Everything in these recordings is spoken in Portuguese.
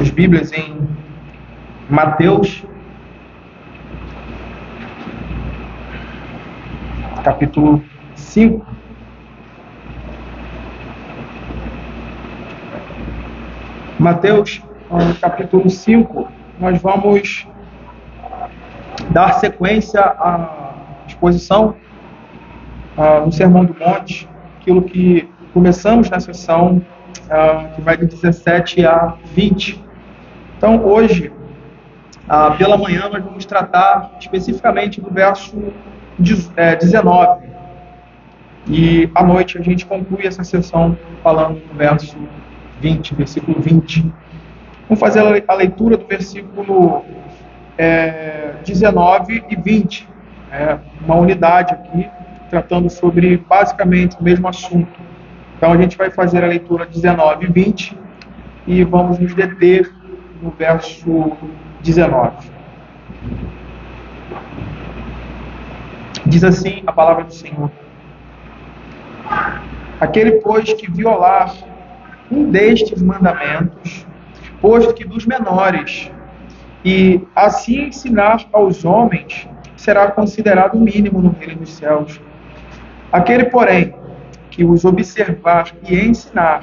suas Bíblias em Mateus, capítulo 5. Mateus, capítulo 5, nós vamos dar sequência à exposição no Sermão do Monte, aquilo que começamos na sessão que vai de 17 a 20. Então, hoje, pela manhã, nós vamos tratar especificamente do verso 19. E à noite a gente conclui essa sessão falando do verso 20, versículo 20. Vamos fazer a leitura do versículo 19 e 20. Uma unidade aqui, tratando sobre basicamente o mesmo assunto. Então a gente vai fazer a leitura 19 e 20 e vamos nos deter no verso 19. Diz assim a palavra do Senhor: aquele, pois, que violar um destes mandamentos, posto que dos menores, e assim ensinar aos homens, será considerado mínimo no reino dos céus. Aquele, porém, que os observar e ensinar,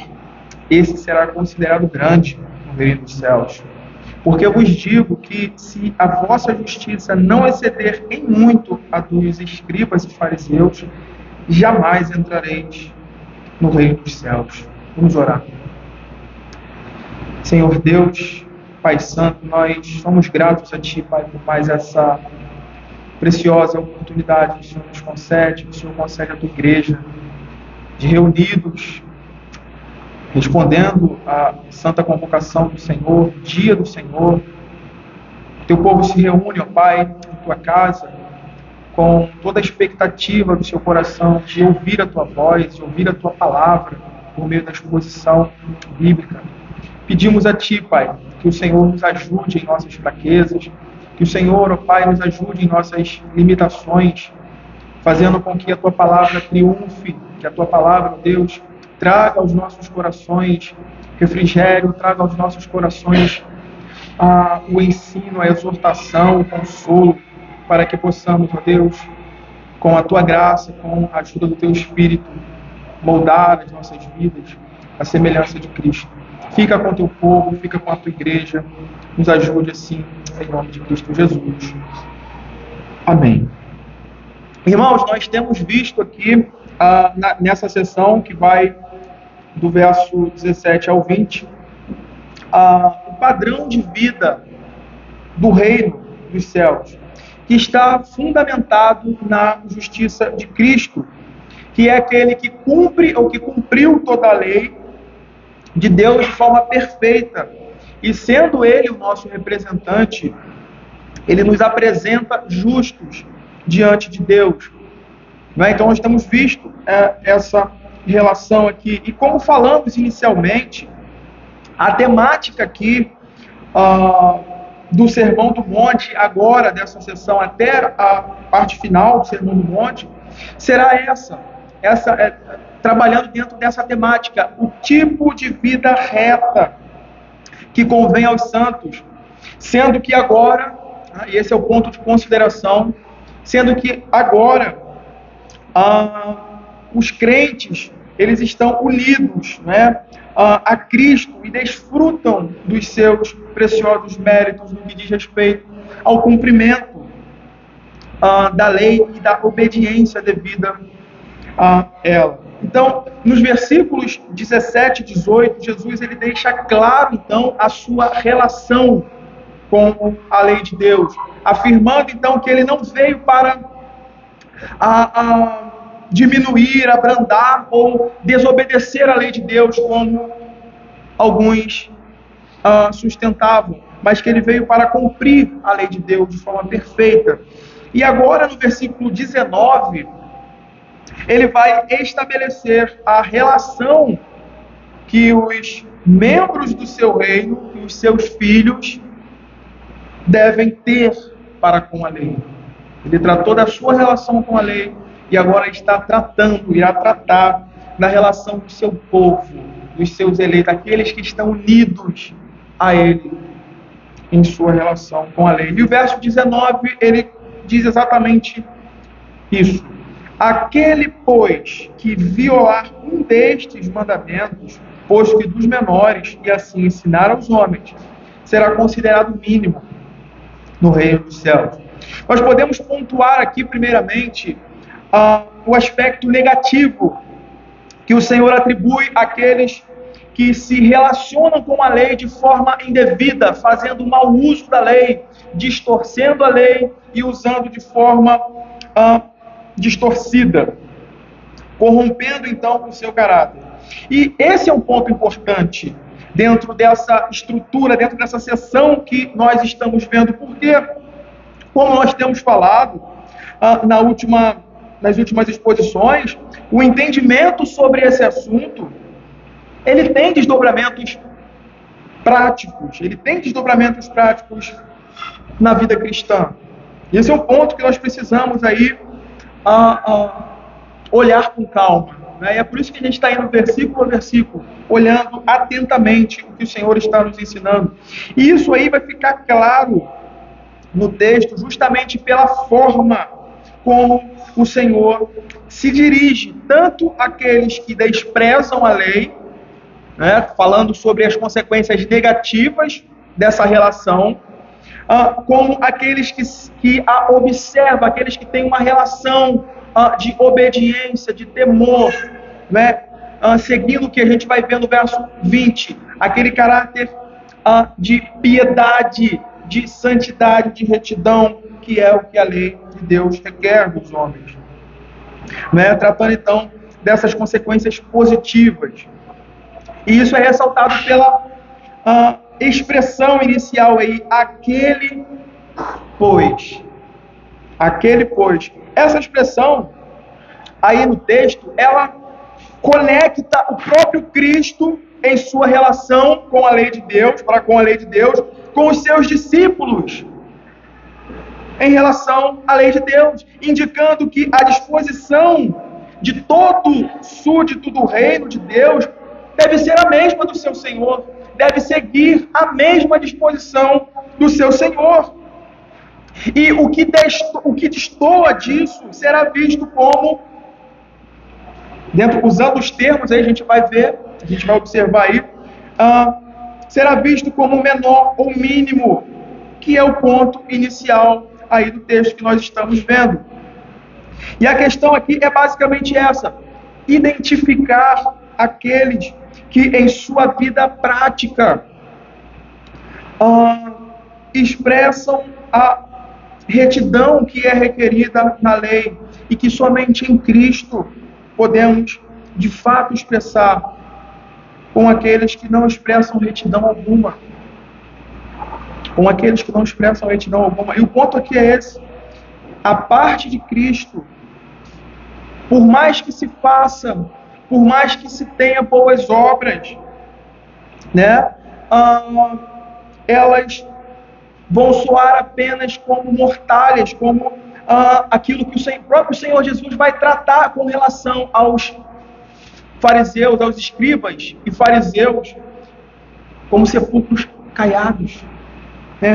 esse será considerado grande no reino dos céus. Porque eu vos digo que, se a vossa justiça não exceder em muito a dos escribas e fariseus, jamais entrareis no reino dos céus. Vamos orar. Senhor Deus, Pai Santo, nós somos gratos a Ti, Pai, por mais essa preciosa oportunidade que o Senhor nos concede, que o Senhor concede à Tua igreja, de reunidos, respondendo à santa convocação do Senhor, dia do Senhor. Teu povo se reúne, ó Pai, em Tua casa, com toda a expectativa do seu coração de ouvir a Tua voz, de ouvir a Tua palavra, por meio da exposição bíblica. Pedimos a Ti, Pai, que o Senhor nos ajude em nossas fraquezas, que o Senhor, ó Pai, nos ajude em nossas limitações, fazendo com que a Tua palavra triunfe, que a Tua palavra, Deus, traga aos nossos corações refrigério, traga aos nossos corações o ensino, a exortação, o consolo, para que possamos, ó Deus, com a Tua graça, com a ajuda do Teu Espírito, moldar as nossas vidas à semelhança de Cristo. Fica com o Teu povo, fica com a Tua igreja, nos ajude assim, em nome de Cristo Jesus. Amém. Irmãos, nós temos visto aqui, nessa sessão que vai do verso 17 ao 20, o padrão de vida do reino dos céus, que está fundamentado na justiça de Cristo, que é aquele que cumpre ou que cumpriu toda a lei de Deus de forma perfeita, e sendo Ele o nosso representante, Ele nos apresenta justos diante de Deus. Então nós temos visto essa relação aqui, e como falamos inicialmente, a temática aqui do Sermão do Monte, agora dessa sessão até a parte final do Sermão do Monte, será essa trabalhando dentro dessa temática, o tipo de vida reta que convém aos santos, sendo que agora, e esse é o ponto de consideração, sendo que agora os crentes, eles estão unidos, a Cristo e desfrutam dos seus preciosos méritos no que diz respeito ao cumprimento da lei e da obediência devida a ela. Então, nos versículos 17 e 18, Jesus ele deixa claro, então, a sua relação com a lei de Deus, afirmando, então, que ele não veio para diminuir, abrandar ou desobedecer a lei de Deus, como alguns sustentavam, mas que ele veio para cumprir a lei de Deus de forma perfeita. E agora, no versículo 19, ele vai estabelecer a relação que os membros do seu reino, que os seus filhos, devem ter para com a lei. Ele tratou da sua relação com a lei e agora irá tratar da relação do seu povo, dos seus eleitos, aqueles que estão unidos a ele em sua relação com a lei. E o verso 19, ele diz exatamente isso. Aquele, pois, que violar um destes mandamentos, posto que dos menores, e assim ensinar aos homens, será considerado mínimo no reino dos céus. Nós podemos pontuar aqui, primeiramente, o aspecto negativo que o Senhor atribui àqueles que se relacionam com a lei de forma indevida, fazendo mau uso da lei, distorcendo a lei e usando de forma distorcida, corrompendo então o seu caráter. E esse é um ponto importante dentro dessa estrutura, dentro dessa seção que nós estamos vendo, porque, como nós temos falado nas últimas exposições, o entendimento sobre esse assunto, ele tem desdobramentos práticos, na vida cristã. Esse é um ponto que nós precisamos aí olhar com calma. Né? E é por isso que a gente está indo versículo a versículo, olhando atentamente o que o Senhor está nos ensinando. E isso aí vai ficar claro no texto, justamente pela forma como o Senhor se dirige tanto àqueles que desprezam a lei, né, falando sobre as consequências negativas dessa relação, como aqueles que a observam, aqueles que têm uma relação de obediência, de temor, né, seguindo o que a gente vai ver no verso 20, aquele caráter de piedade, de santidade, de retidão, que é o que a lei de Deus requer dos homens. Né? Tratando então dessas consequências positivas. E isso é ressaltado pela expressão inicial aí, aquele pois. Aquele pois. Essa expressão aí no texto, ela conecta o próprio Cristo em sua relação com a lei de Deus, com os seus discípulos em relação à lei de Deus, indicando que a disposição de todo súdito do reino de Deus deve ser a mesma do seu Senhor, deve seguir a mesma disposição do seu Senhor. E o que destoa disso será visto como, usando os termos, aí a gente vai ver, a gente vai observar aí, será visto como menor ou mínimo, que é o ponto inicial aí do texto que nós estamos vendo. E a questão aqui é basicamente essa: identificar aqueles que em sua vida prática expressam a retidão que é requerida na lei e que somente em Cristo podemos de fato expressar, com aqueles que não expressam retidão alguma. E o ponto aqui é esse: a parte de Cristo, por mais que se faça, por mais que se tenha boas obras, né, elas vão soar apenas como mortalhas, como aquilo que o próprio Senhor Jesus vai tratar com relação aos fariseus, aos escribas e fariseus, como sepulcros caiados.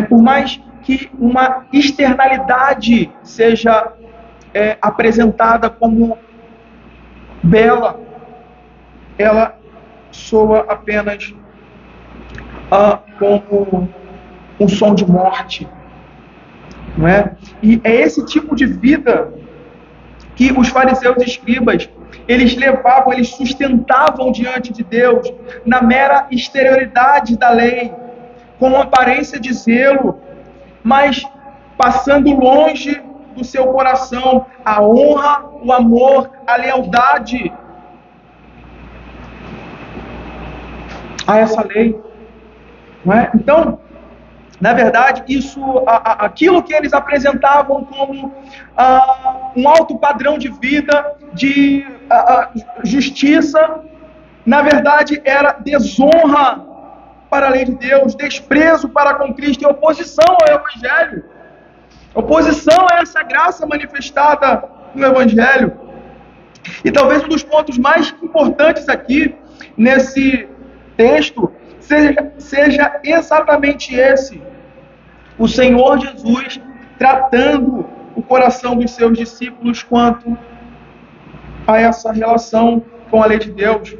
Por mais que uma externalidade seja apresentada como bela, ela soa apenas como um som de morte, não é? E é esse tipo de vida que os fariseus e escribas, eles levavam, eles sustentavam diante de Deus na mera exterioridade da lei, com aparência de zelo, mas passando longe do seu coração a honra, o amor, a lealdade a essa lei, não é? Então, na verdade, aquilo que eles apresentavam como um alto padrão de vida, de justiça, na verdade era desonra para a lei de Deus, desprezo para com Cristo e oposição ao Evangelho, oposição a essa graça manifestada no Evangelho. E talvez um dos pontos mais importantes aqui nesse texto seja exatamente esse: o Senhor Jesus tratando o coração dos seus discípulos quanto a essa relação com a lei de Deus.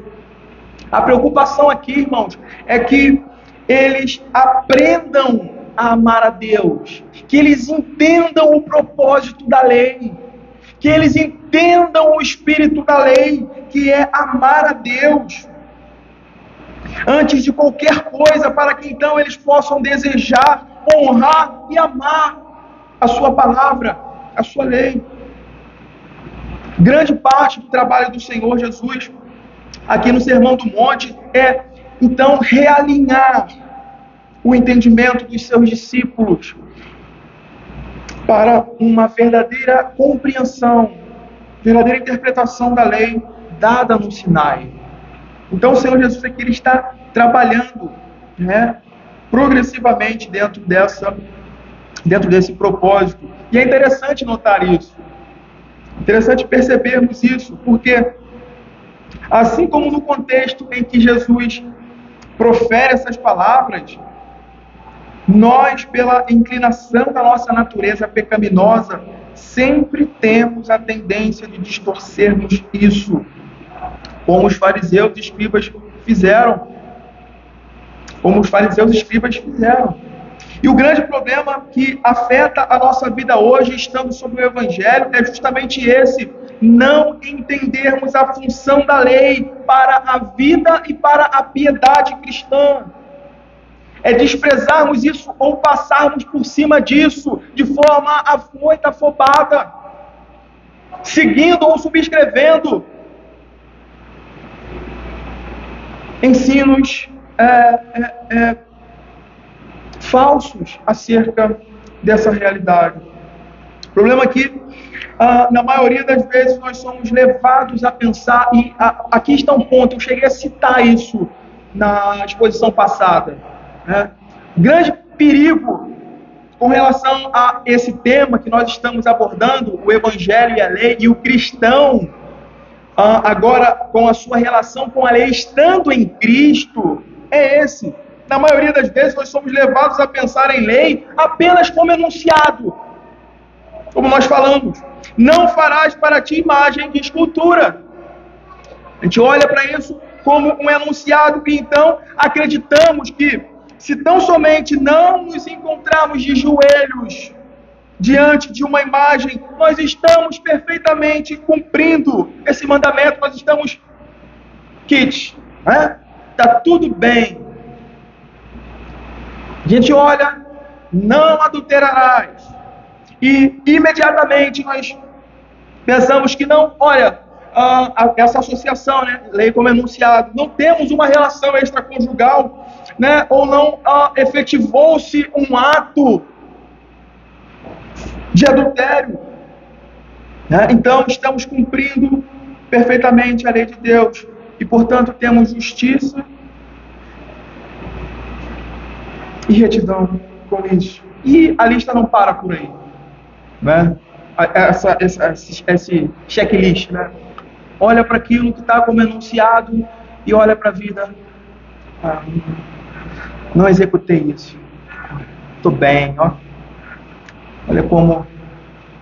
A preocupação aqui, irmãos, é que eles aprendam a amar a Deus, que eles entendam o propósito da lei, que eles entendam o espírito da lei, que é amar a Deus antes de qualquer coisa, para que então eles possam desejar, honrar e amar a sua palavra, a sua lei. Grande parte do trabalho do Senhor Jesus aqui no Sermão do Monte é então realinhar o entendimento dos seus discípulos para uma verdadeira compreensão, verdadeira interpretação da lei dada no Sinai. Então o Senhor Jesus aqui ele está trabalhando, progressivamente dentro desse propósito. E é interessante notar isso. Interessante percebermos isso, porque assim como no contexto em que Jesus profere essas palavras, nós, pela inclinação da nossa natureza pecaminosa, sempre temos a tendência de distorcermos isso, como os fariseus e escribas fizeram. E o grande problema que afeta a nossa vida hoje, estando sob o Evangelho, é justamente esse: não entendermos a função da lei para a vida e para a piedade cristã. É desprezarmos isso ou passarmos por cima disso de forma afoita, afobada, seguindo ou subscrevendo ensinos falsos acerca dessa realidade. O problema é que, na maioria das vezes, nós somos levados a pensar, e aqui está um ponto, eu cheguei a citar isso na exposição passada. Grande perigo com relação a esse tema que nós estamos abordando, o Evangelho e a lei, e o cristão, agora com a sua relação com a lei, estando em Cristo, é esse. Na maioria das vezes nós somos levados a pensar em lei apenas como enunciado. Como nós falamos, não farás para ti imagem de escultura. A gente olha para isso como um enunciado e então acreditamos que, se tão somente não nos encontrarmos de joelhos diante de uma imagem, nós estamos perfeitamente cumprindo esse mandamento, nós estamos quites, está tudo bem. A gente olha, não adulterarás, e imediatamente nós pensamos que não, essa associação, lei como enunciado, não temos uma relação extraconjugal, ou não efetivou-se um ato de adultério, então estamos cumprindo perfeitamente a lei de Deus, e portanto temos justiça e retidão com isso. E a lista não para por aí, esse checklist, olha para aquilo que está como enunciado e olha para a vida. Não executei isso, estou bem, olha como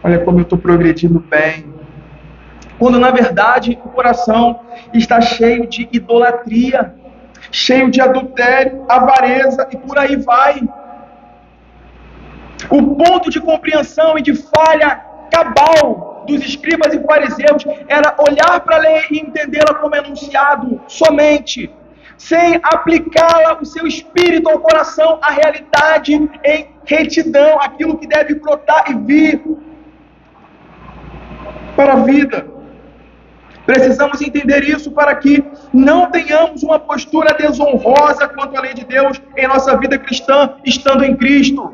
eu estou progredindo bem, quando na verdade o coração está cheio de idolatria, cheio de adultério, avareza e por aí vai. O ponto de compreensão e de falha cabal dos escribas e fariseus era olhar para a lei e entendê-la como enunciado somente, sem aplicá-la, o seu espírito ao coração, à realidade em retidão, aquilo que deve brotar e vir para a vida. Precisamos entender isso para que não tenhamos uma postura desonrosa quanto à lei de Deus em nossa vida cristã, estando em Cristo.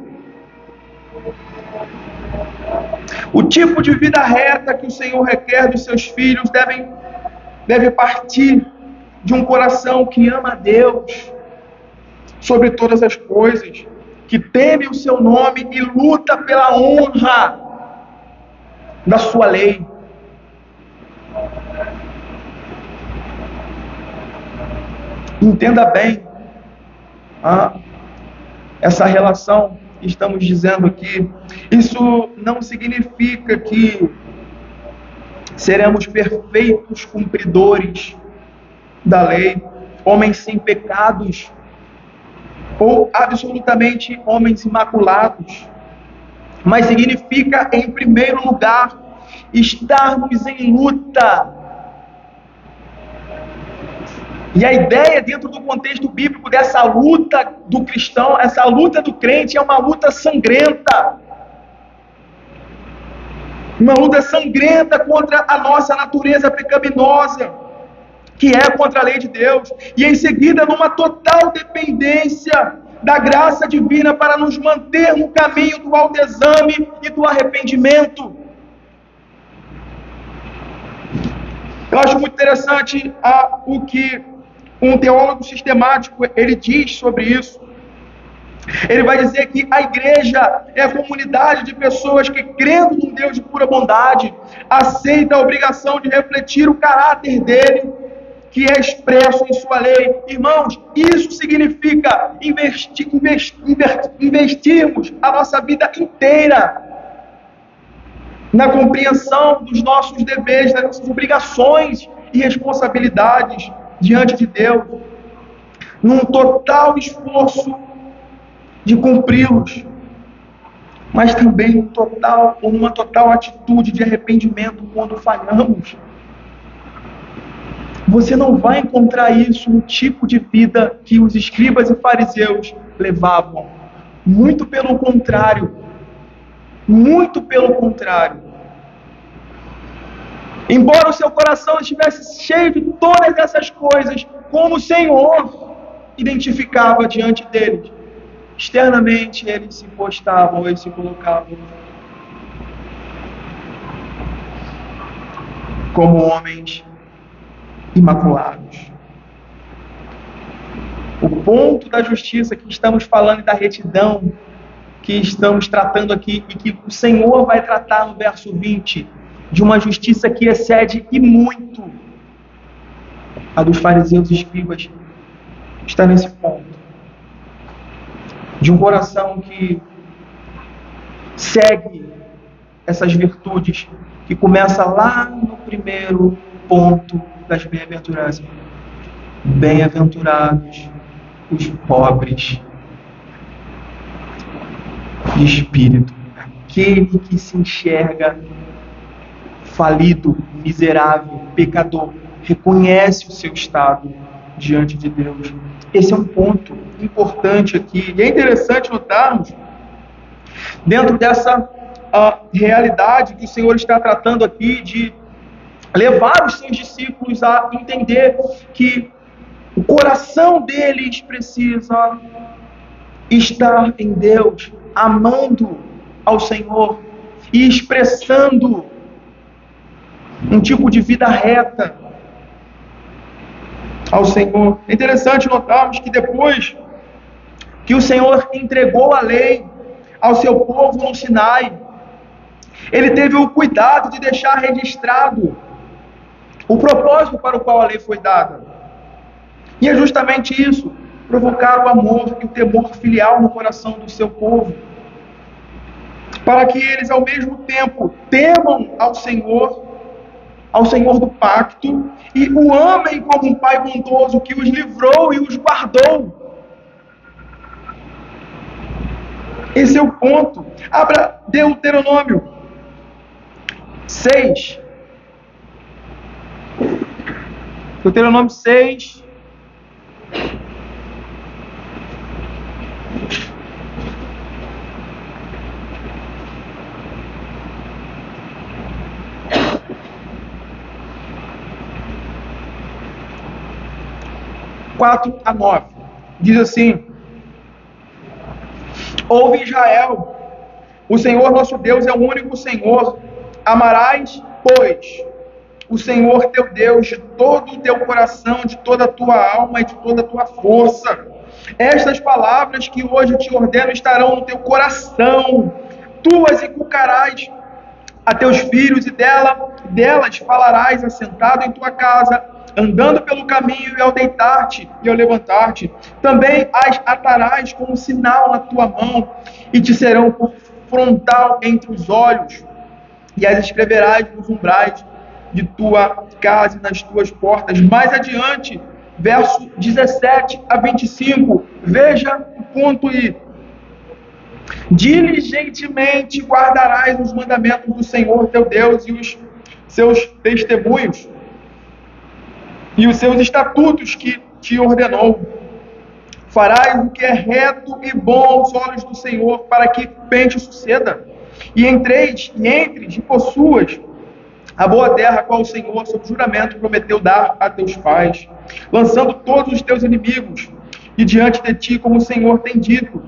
O tipo de vida reta que o Senhor requer dos seus filhos deve partir de um coração que ama a Deus sobre todas as coisas, que teme o seu nome e luta pela honra da sua lei. Entenda bem essa relação que estamos dizendo aqui, isso não significa que seremos perfeitos cumpridores da lei, homens sem pecados, ou absolutamente homens imaculados, mas significa, em primeiro lugar, estarmos em luta. E a ideia, dentro do contexto bíblico, dessa luta do cristão, essa luta do crente, é uma luta sangrenta. Uma luta sangrenta contra a nossa natureza pecaminosa, que é contra a lei de Deus. E em seguida, numa total dependência da graça divina para nos manter no caminho do autoexame e do arrependimento. Eu acho muito interessante o que um teólogo sistemático ele diz sobre isso. Ele vai dizer que a igreja é a comunidade de pessoas que, crendo num Deus de pura bondade, aceita a obrigação de refletir o caráter dele, que é expresso em sua lei. Irmãos, isso significa investirmos a nossa vida inteira na compreensão dos nossos deveres, das nossas obrigações e responsabilidades diante de Deus, num total esforço de cumpri-los, mas também numa total atitude de arrependimento quando falhamos. Você não vai encontrar isso no tipo de vida que os escribas e fariseus levavam. Muito pelo contrário. Muito pelo contrário. Embora o seu coração estivesse cheio de todas essas coisas, como o Senhor identificava diante deles, externamente eles se postavam, eles se colocavam como homens imaculados. O ponto da justiça que estamos falando e da retidão que estamos tratando aqui e que o Senhor vai tratar no verso 20, de uma justiça que excede e muito a dos fariseus e escribas, está nesse ponto. De um coração que segue essas virtudes, que começa lá no primeiro ponto das bem-aventuranças. Bem-aventurados os pobres de espírito, aquele que se enxerga falido, miserável, pecador, reconhece o seu estado diante de Deus. Esse é um ponto importante aqui. E é interessante notarmos, dentro dessa realidade que o Senhor está tratando aqui, de levar os seus discípulos a entender que o coração deles precisa estar em Deus, amando ao Senhor e expressando um tipo de vida reta ao Senhor. É interessante notarmos que depois que o Senhor entregou a lei ao seu povo no Sinai, ele teve o cuidado de deixar registrado o propósito para o qual a lei foi dada. E é justamente isso, provocar o amor e o temor filial no coração do seu povo, para que eles ao mesmo tempo temam ao Senhor do pacto, e o amem como um Pai bondoso que os livrou e os guardou. Esse é o ponto. Abra Deuteronômio 6. Deuteronômio 6. (4 a 9). Diz assim: Ouve, Israel, o Senhor nosso Deus é o único Senhor. Amarás, pois, o Senhor teu Deus de todo o teu coração, de toda a tua alma e de toda a tua força. Estas palavras que hoje te ordeno estarão no teu coração. Tu as inculcarás a teus filhos, e delas falarás assentado em tua casa, andando pelo caminho e ao deitar-te e ao levantar-te. Também as atarás como um sinal na tua mão e te serão por frontal entre os olhos, e as escreverás nos umbrais de tua casa e nas tuas portas. Mais adiante, verso 17 a 25, veja o ponto aí. Diligentemente guardarás os mandamentos do Senhor teu Deus e os seus testemunhos e os seus estatutos que te ordenou. Farás o que é reto e bom aos olhos do Senhor, para que bem te suceda, e entres e possuas a boa terra, a qual o Senhor, sob juramento, prometeu dar a teus pais, lançando todos os teus inimigos e diante de ti, como o Senhor tem dito.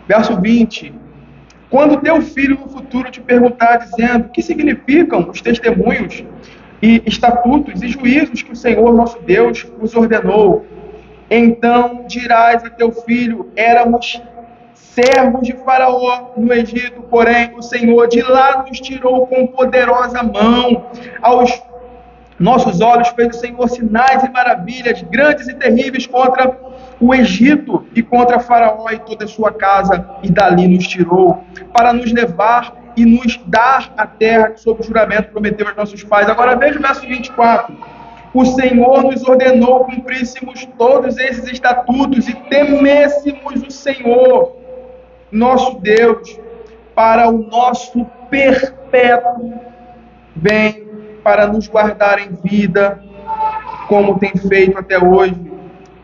Verso 20. Quando teu filho no futuro te perguntar, dizendo: que significam os testemunhos e estatutos e juízos que o Senhor nosso Deus nos ordenou, então dirás a teu filho: éramos servos de Faraó no Egito, porém o Senhor de lá nos tirou com poderosa mão. Aos nossos olhos fez o Senhor sinais e maravilhas grandes e terríveis contra o Egito e contra Faraó e toda a sua casa, e dali nos tirou, para nos levar e nos dar a terra que sob juramento prometeu aos nossos pais. Agora veja o verso 24. O Senhor nos ordenou cumpríssemos todos esses estatutos e temêssemos o Senhor, nosso Deus, para o nosso perpétuo bem, para nos guardar em vida, como tem feito até hoje.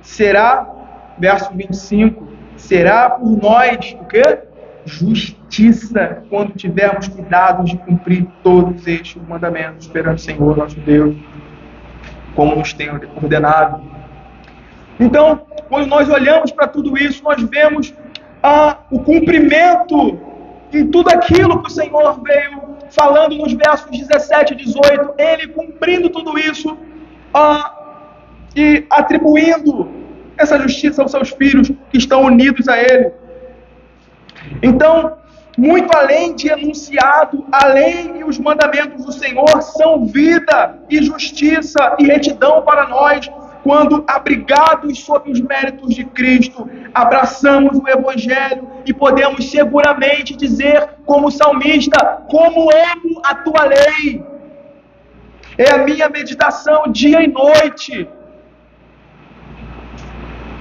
Será, verso 25, será por nós, o quê? Justiça, quando tivermos cuidado de cumprir todos estes mandamentos perante o Senhor, nosso Deus, como nos tem ordenado. Então, quando nós olhamos para tudo isso, nós vemos o cumprimento em tudo aquilo que o Senhor veio falando nos versos 17 e 18, Ele cumprindo tudo isso e atribuindo essa justiça aos seus filhos que estão unidos a Ele. Então, muito além de enunciado, a lei e os mandamentos do Senhor são vida e justiça e retidão para nós, quando, abrigados sob os méritos de Cristo, abraçamos o Evangelho e podemos seguramente dizer, como salmista: como amo a tua lei, é a minha meditação dia e noite.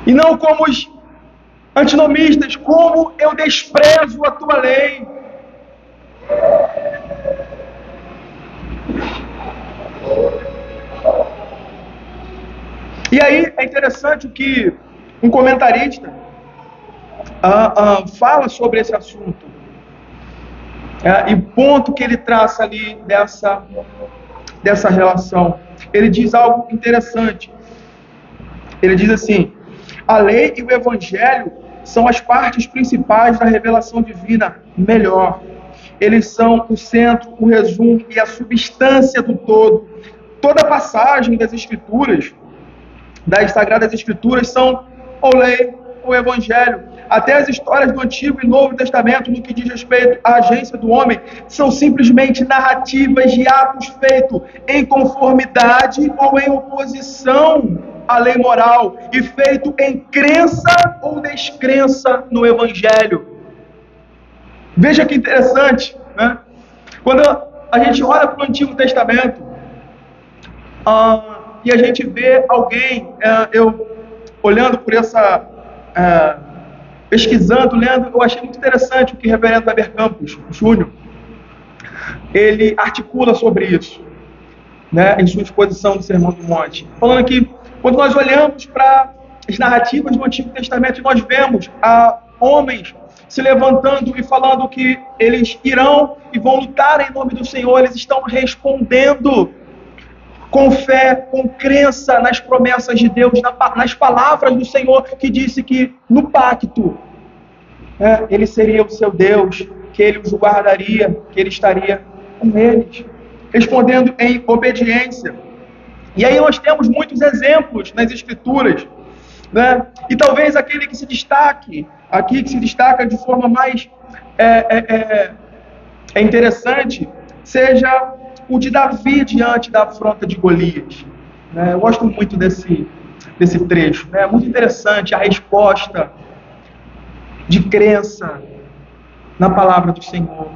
E não como os antinomistas: como eu desprezo a tua lei. E aí é interessante o que um comentarista fala sobre esse assunto. E o ponto que ele traça ali dessa relação. Ele diz algo interessante. Ele diz assim: a lei e o evangelho são as partes principais da revelação divina melhor. Eles são o centro, o resumo e a substância do todo. Toda passagem das Escrituras, das Sagradas Escrituras, são ou lei ou evangelho. Até as histórias do Antigo e Novo Testamento, no que diz respeito à agência do homem, são simplesmente narrativas de atos feitos em conformidade ou em oposição à lei moral e feito em crença ou descrença no evangelho. Veja que interessante, né? Quando a gente olha para o Antigo Testamento e a gente vê alguém, eu olhando por essa, pesquisando, lendo, eu achei muito interessante o que o reverendo Weber Campos Júnior, ele articula sobre isso, né, em sua exposição do Sermão do Monte, falando que quando nós olhamos para as narrativas do Antigo Testamento, nós vemos homens se levantando e falando que eles irão e vão lutar em nome do Senhor. Eles estão respondendo com fé, com crença nas promessas de Deus, nas palavras do Senhor, que disse que no pacto Ele seria o seu Deus, que Ele os guardaria, que Ele estaria com eles, respondendo em obediência. E aí nós temos muitos exemplos nas Escrituras, né? E talvez aquele que se destaque aqui, que se destaca de forma mais interessante, seja o de Davi diante da afronta de Golias. né? Eu gosto muito desse trecho. É muito interessante a resposta de crença na palavra do Senhor,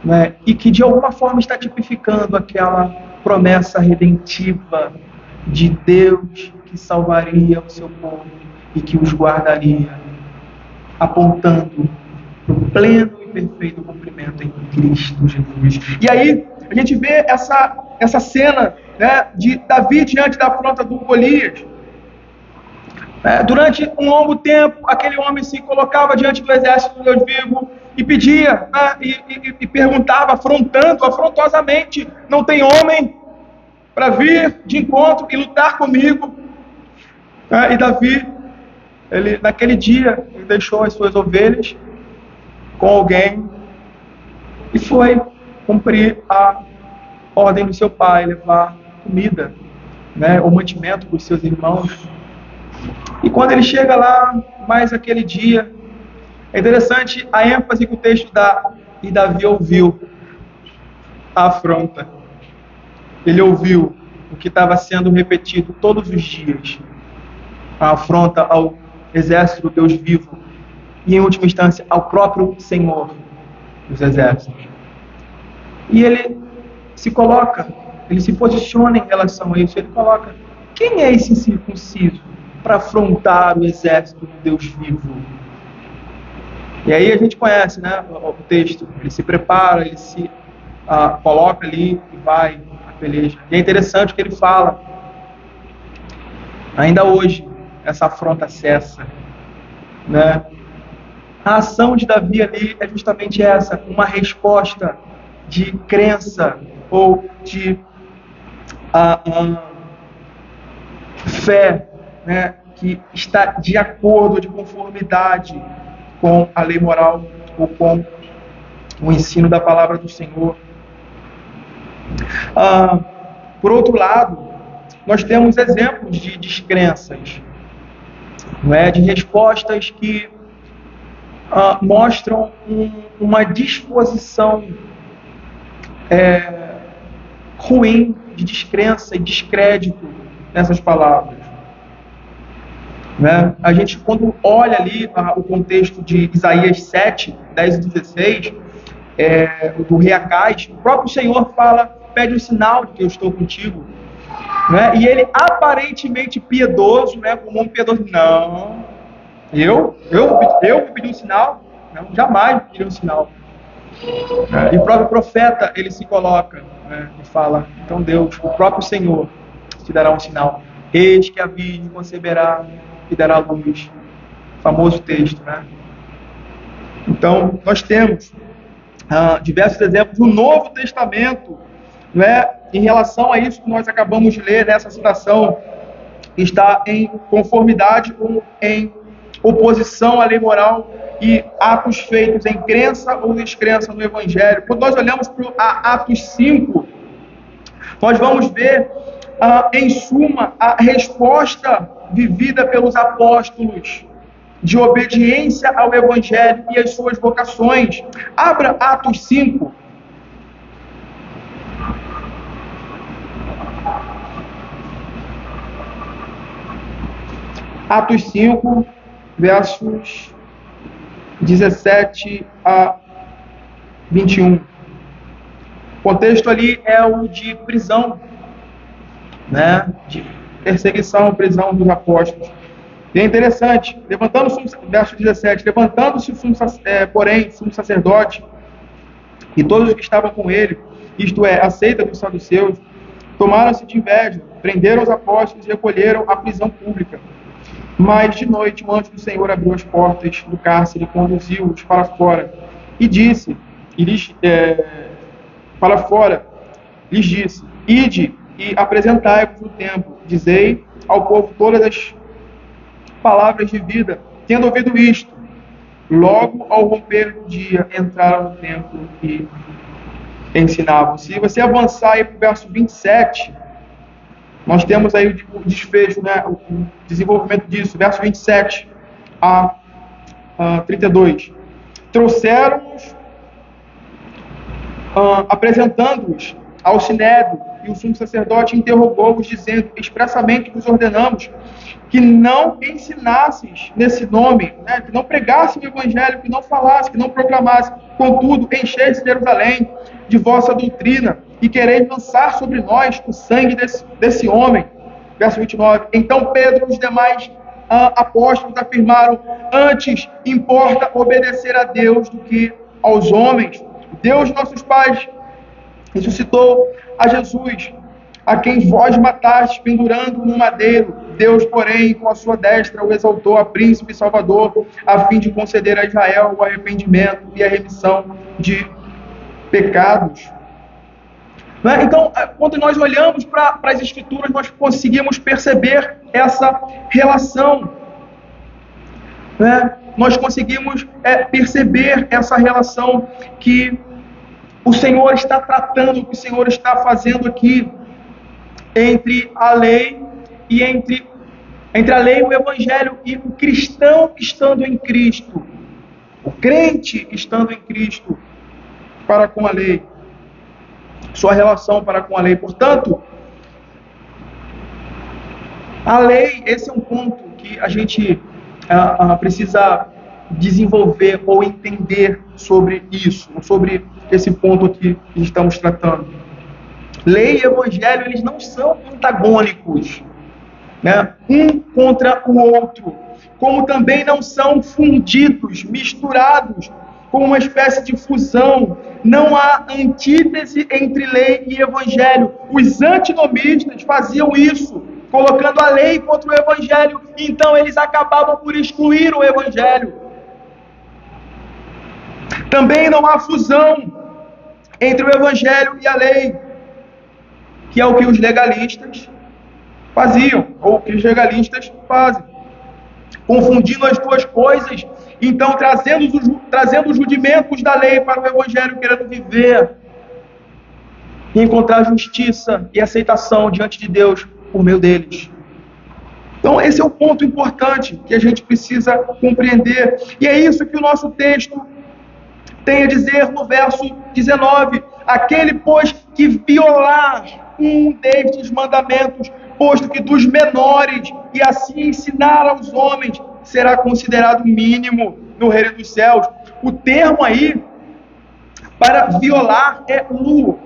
né? E que de alguma forma está tipificando aquela promessa redentiva de Deus que salvaria o seu povo e que os guardaria, apontando para o pleno e perfeito cumprimento em Cristo Jesus. E aí a gente vê essa cena, né, de Davi diante da afronta do Golias. Durante um longo tempo, aquele homem se colocava diante do exército do Deus vivo e pedia, né, e perguntava, afrontosamente: não tem homem para vir de encontro e lutar comigo? E Davi, naquele dia, ele deixou as suas ovelhas com alguém e foi cumprir a ordem do seu pai, levar comida, né, ou mantimento para os seus irmãos. E quando ele chega lá, mais aquele dia, é interessante a ênfase que o texto dá. E Davi ouviu a afronta. Ele ouviu o que estava sendo repetido todos os dias. A afronta ao exército do Deus vivo. E, em última instância, ao próprio Senhor dos exércitos. E ele se coloca, ele se posiciona em relação a isso. Ele coloca: quem é esse incircunciso para afrontar o exército do Deus vivo? E aí a gente conhece, né, o texto. Ele se prepara, ele se coloca ali e vai à peleja. E é interessante o que ele fala. Ainda hoje, essa afronta cessa, né? A ação de Davi ali é justamente essa, uma resposta de crença ou de fé, né, que está de acordo, de conformidade com a lei moral ou com o ensino da palavra do Senhor. Por outro lado, nós temos exemplos de descrenças, não é? De respostas que mostram uma disposição ruim, de descrença e descrédito nessas palavras. Né? A gente, quando olha ali o contexto de Isaías 7, 10 e 16, do rei Acais, o próprio Senhor fala: pede um sinal de que eu estou contigo. Né? E ele, aparentemente piedoso, né, como um piedoso: não, eu vou pedir um sinal? Não, jamais vou pedir um sinal. E o próprio profeta, ele se coloca, né, e fala: então Deus, o próprio Senhor, te dará um sinal. Eis que a virgem conceberá e dará luz. Famoso texto, né? Então, nós temos diversos exemplos no Novo Testamento, né, em relação a isso que nós acabamos de ler nessa citação. Está em conformidade ou em oposição à lei moral e atos feitos em crença ou descrença no Evangelho. Quando nós olhamos para Atos 5, nós vamos ver, em suma, a resposta vivida pelos apóstolos de obediência ao Evangelho e às suas vocações. Abra Atos 5. Atos 5, versos 17 a 21. O contexto ali é o de prisão, né? De perseguição, prisão dos apóstolos. E é interessante, verso 17, levantando-se, porém, o sumo sacerdote e todos os que estavam com ele, isto é, a seita dos saduceus, tomaram-se de inveja, prenderam os apóstolos e recolheram à prisão pública. Mas de noite o anjo do Senhor abriu as portas do cárcere e conduziu-os para fora. E disse, para fora, lhes disse: ide e apresentai-vos no templo, dizei ao povo todas as palavras de vida. Tendo ouvido isto, logo ao romper do dia, entraram no templo e ensinavam. Se você avançar aí para o verso 27, nós temos aí o desfecho, né, o desenvolvimento disso, verso 27 a 32. Trouxeram-nos, apresentando-os ao Sinédrio, e o sumo sacerdote interrogou-os, dizendo: expressamente vos ordenamos que não ensinasses nesse nome, né, que não pregasse o evangelho, que não falasse, que não proclamasse, contudo, encheis Jerusalém de vossa doutrina, e quereis lançar sobre nós o sangue desse homem. Verso 29. Então Pedro e os demais apóstolos afirmaram: antes importa obedecer a Deus do que aos homens. Deus, nossos pais, ressuscitou a Jesus, a quem vós matastes, pendurando no madeiro. Deus, porém, com a sua destra, o exaltou a príncipe e salvador, a fim de conceder a Israel o arrependimento e a remissão de pecados. Então, quando nós olhamos para as Escrituras, nós conseguimos perceber essa relação. Nós conseguimos perceber essa relação que o Senhor está tratando, que o Senhor está fazendo aqui entre a lei e entre a lei e o Evangelho, e o cristão estando em Cristo, o crente estando em Cristo para com a lei, sua relação para com a lei. Portanto, a lei, esse é um ponto que a gente precisa desenvolver ou entender sobre isso, sobre esse ponto que estamos tratando. Lei e evangelho, eles não são antagônicos, né, um contra o outro, como também não são fundidos, misturados, como uma espécie de fusão. Não há antítese entre lei e evangelho. Os antinomistas faziam isso, colocando a lei contra o evangelho, então eles acabavam por excluir o evangelho. Também não há fusão entre o evangelho e a lei, que é o que os legalistas faziam, ou o que os legalistas fazem, confundindo as duas coisas, então trazendo os rudimentos da lei para o evangelho, querendo viver e encontrar justiça e aceitação diante de Deus por meio deles. Então esse é o ponto importante que a gente precisa compreender, e é isso que o nosso texto tem a dizer no verso 19: aquele, pois, que violar um destes mandamentos, posto que dos menores, e assim ensinar aos homens, será considerado mínimo no reino dos céus. O termo aí para violar é lu,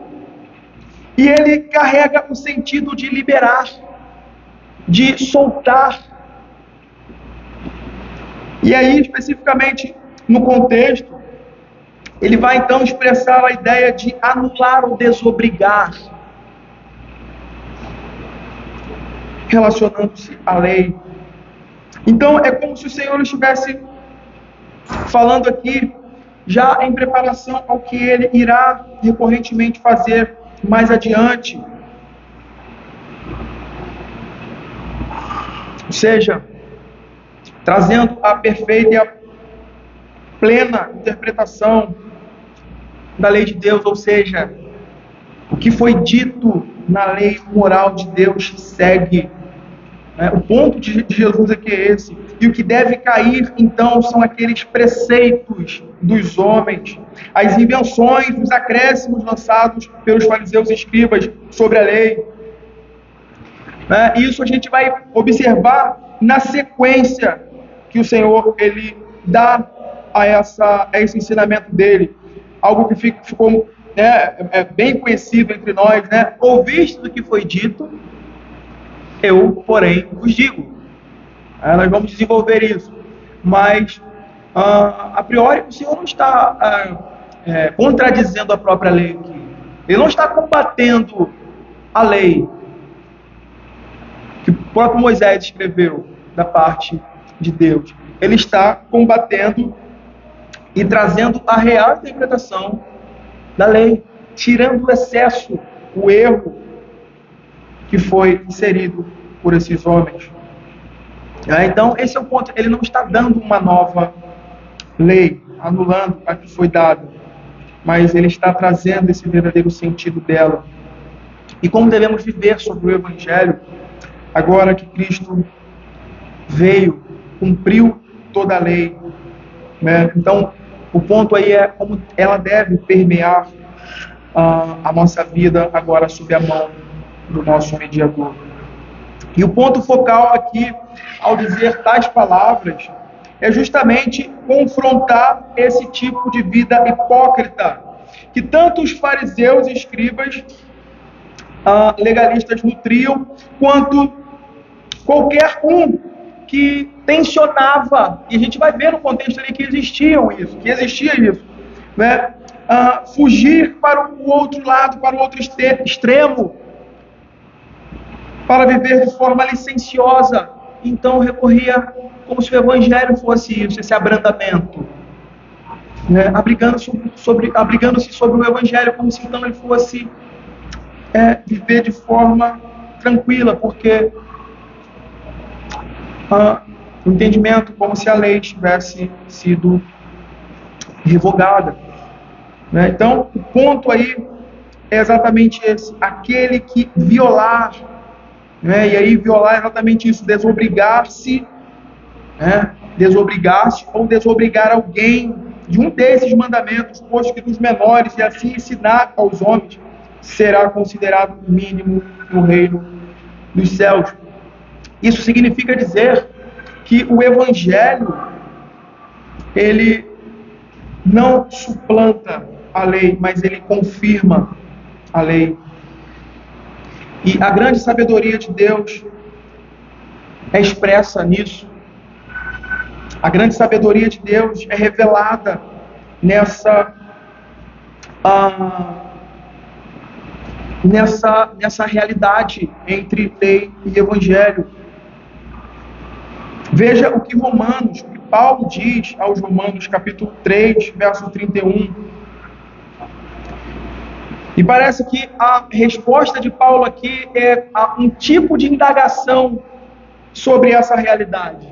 e ele carrega o sentido de liberar, de soltar. E aí, especificamente no contexto, ele vai então expressar a ideia de anular ou desobrigar, relacionando-se à lei. Então é como se o Senhor estivesse falando aqui, já em preparação ao que Ele irá recorrentemente fazer mais adiante. Ou seja, trazendo a perfeita e a plena interpretação da lei de Deus, ou seja, o que foi dito na lei moral de Deus segue. O ponto de Jesus aqui é esse. E o que deve cair, então, são aqueles preceitos dos homens, as invenções, os acréscimos lançados pelos fariseus e escribas sobre a lei. Isso a gente vai observar na sequência que o Senhor ele dá a esse ensinamento dele. Algo que ficou bem conhecido entre nós, né? Ouviste do que foi dito, eu, porém, vos digo. Nós vamos desenvolver isso. Mas, a priori, o Senhor não está contradizendo a própria lei aqui. Ele não está combatendo a lei que o próprio Moisés escreveu da parte de Deus. Ele está combatendo e trazendo a real interpretação da lei, tirando o excesso, o erro que foi inserido por esses homens. Então, esse é o ponto. Ele não está dando uma nova lei, anulando a que foi dada, mas ele está trazendo esse verdadeiro sentido dela. E como devemos viver sobre o Evangelho, agora que Cristo veio, cumpriu toda a lei, né? Então, o ponto aí é como ela deve permear a nossa vida agora sob a mão do nosso mediador. E o ponto focal aqui, ao dizer tais palavras, é justamente confrontar esse tipo de vida hipócrita que tanto os fariseus e escribas legalistas nutriam, quanto qualquer um que tensionava, e a gente vai ver no contexto ali que existia isso, né? Fugir para o outro lado, para o outro extremo, para viver de forma licenciosa. Então recorria como se o evangelho fosse isso, esse abrandamento, né? Abrigando-se sobre o evangelho, como se então ele fosse viver de forma tranquila, porque o entendimento como se a lei tivesse sido revogada, né? Então, o ponto aí é exatamente esse: aquele que violar, né? E aí violar é exatamente isso, desobrigar-se, né? Desobrigar-se ou desobrigar alguém de um desses mandamentos, posto que dos menores, e assim ensinar aos homens, será considerado mínimo no reino dos céus. Isso significa dizer que o evangelho, ele não suplanta a lei, mas ele confirma a lei. E a grande sabedoria de Deus é expressa nisso. A grande sabedoria de Deus é revelada nessa realidade entre lei e evangelho. Veja o que Paulo diz aos Romanos, capítulo 3, verso 31. E parece que a resposta de Paulo aqui é um tipo de indagação sobre essa realidade.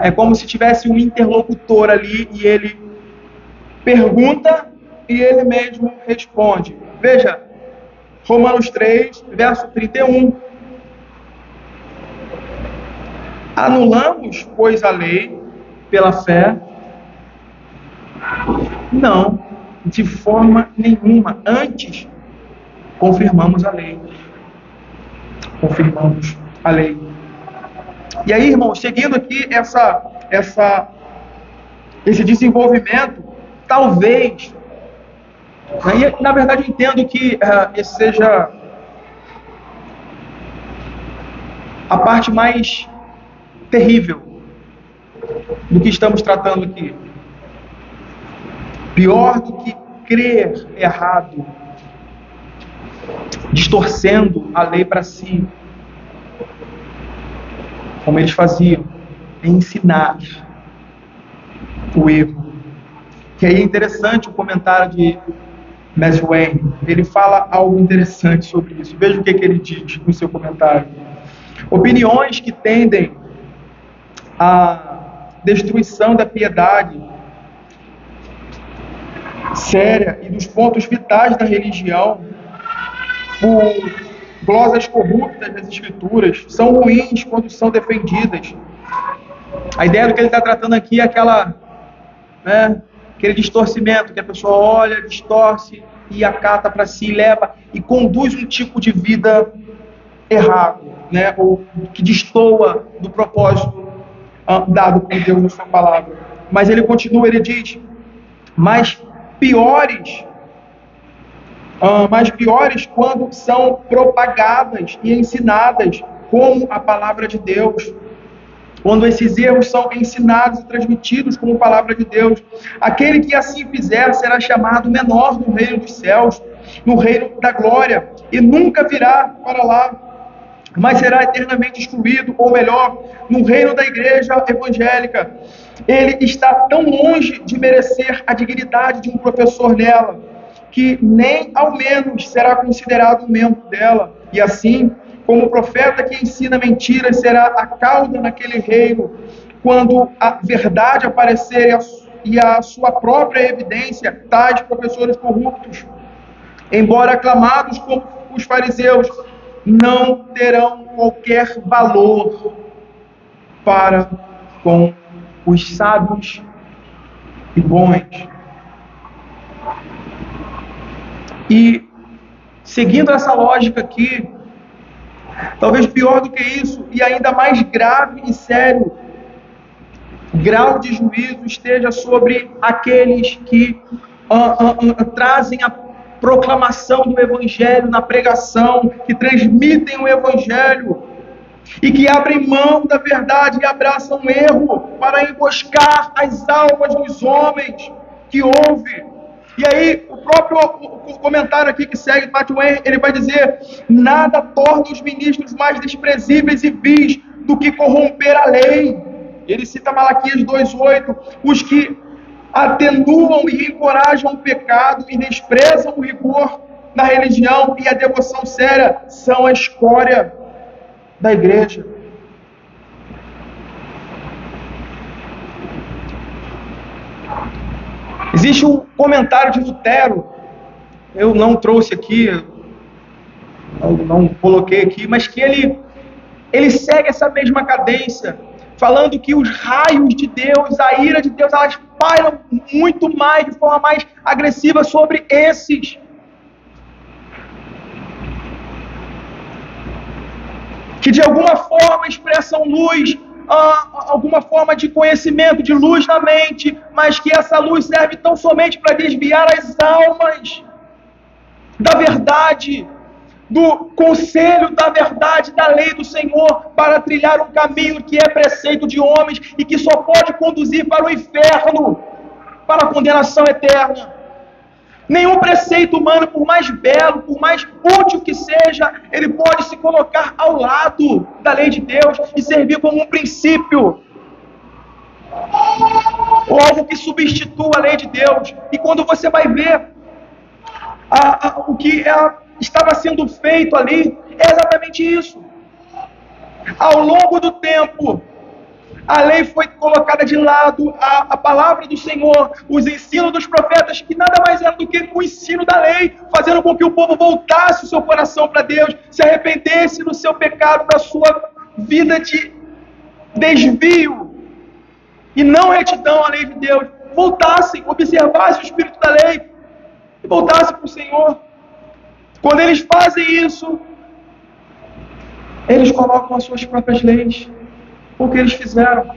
É como se tivesse um interlocutor ali e ele pergunta e ele mesmo responde. Veja, Romanos 3, verso 31. Anulamos, pois, a lei pela fé? Não, de forma nenhuma. Antes, confirmamos a lei. Confirmamos a lei. E aí, irmãos, seguindo aqui esse desenvolvimento, talvez, na verdade eu entendo que esse seja a parte mais terrível do que estamos tratando aqui. Pior do que crer errado, distorcendo a lei para si, como eles faziam, é ensinar o erro. Que aí é interessante o comentário de Mesway. Ele fala algo interessante sobre isso. Veja o que ele diz no seu comentário. Opiniões que tendem à destruição da piedade séria e dos pontos vitais da religião, por glosas corruptas das escrituras, são ruins quando são defendidas. A ideia do que ele está tratando aqui é aquele distorcimento, que a pessoa olha, distorce e acata para si, leva e conduz um tipo de vida errado, ou que destoa do propósito dado por Deus na sua palavra. Mas ele continua, ele diz, mais piores quando são propagadas e ensinadas como a palavra de Deus. Quando esses erros são ensinados e transmitidos como palavra de Deus, aquele que assim fizer será chamado menor no reino dos céus, no reino da glória, e nunca virá para lá, mas será eternamente excluído, ou melhor, no reino da igreja evangélica. Ele está tão longe de merecer a dignidade de um professor nela, que nem ao menos será considerado um membro dela, e assim, como o profeta que ensina mentiras será a cauda naquele reino, quando a verdade aparecer e a sua própria evidência, tais professores corruptos, embora aclamados como os fariseus, não terão qualquer valor para com os sábios e bons. E, seguindo essa lógica aqui, talvez pior do que isso, e ainda mais grave e sério, grau de juízo esteja sobre aqueles que trazem a proclamação do Evangelho na pregação, que transmitem o Evangelho, e que abrem mão da verdade e abraçam o erro para emboscar as almas dos homens que ouvem. E aí, o próprio comentário aqui que segue, Matthew Henry, ele vai dizer: nada torna os ministros mais desprezíveis e vis do que corromper a lei. Ele cita Malaquias 2,8, os que atenuam e encorajam o pecado e desprezam o rigor da religião e a devoção séria são a escória da igreja. Existe um comentário de Lutero, eu não trouxe aqui, eu não coloquei aqui, mas que ele segue essa mesma cadência, falando que os raios de Deus, a ira de Deus, elas pairam muito mais, de forma mais agressiva sobre esses. Que de alguma forma expressam luz, alguma forma de conhecimento, de luz na mente, mas que essa luz serve tão somente para desviar as almas da verdade, do conselho da verdade, da lei do Senhor, para trilhar um caminho que é preceito de homens e que só pode conduzir para o inferno, para a condenação eterna. Nenhum preceito humano, por mais belo, por mais útil que seja, ele pode se colocar ao lado da lei de Deus e servir como um princípio, ou algo que substitua a lei de Deus. E quando você vai ver o que estava sendo feito ali, é exatamente isso. Ao longo do tempo, a lei foi colocada de lado, a palavra do Senhor, os ensinos dos profetas, que nada mais eram do que o ensino da lei, fazendo com que o povo voltasse o seu coração para Deus, se arrependesse do seu pecado, da sua vida de desvio e não retidão à lei de Deus, voltassem, observassem o espírito da lei e voltassem para o Senhor. Quando eles fazem isso, eles colocam as suas próprias leis, o que eles fizeram.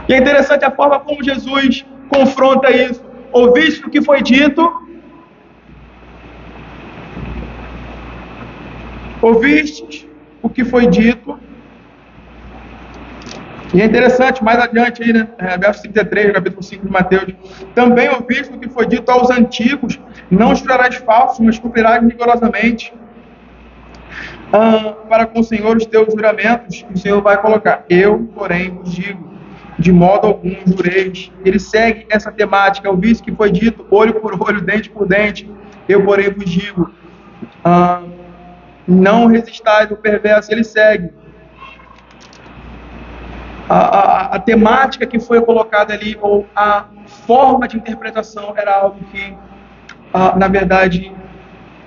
E é interessante a forma como Jesus confronta isso. Ouviste o que foi dito? Ouvistes o que foi dito? E é interessante, mais adiante aí, né? Verso 33, capítulo 5 de Mateus. Também ouviste o que foi dito aos antigos: não jurarás falso, mas cumprirás rigorosamente para com o Senhor os teus juramentos. E o Senhor vai colocar: eu, porém, vos digo, de modo algum jureis. Ele segue essa temática. Ouviste que foi dito, olho por olho, dente por dente. Eu, porém, vos digo, não resistais ao perverso. Ele segue. A temática que foi colocada ali, ou a forma de interpretação, era algo que, na verdade,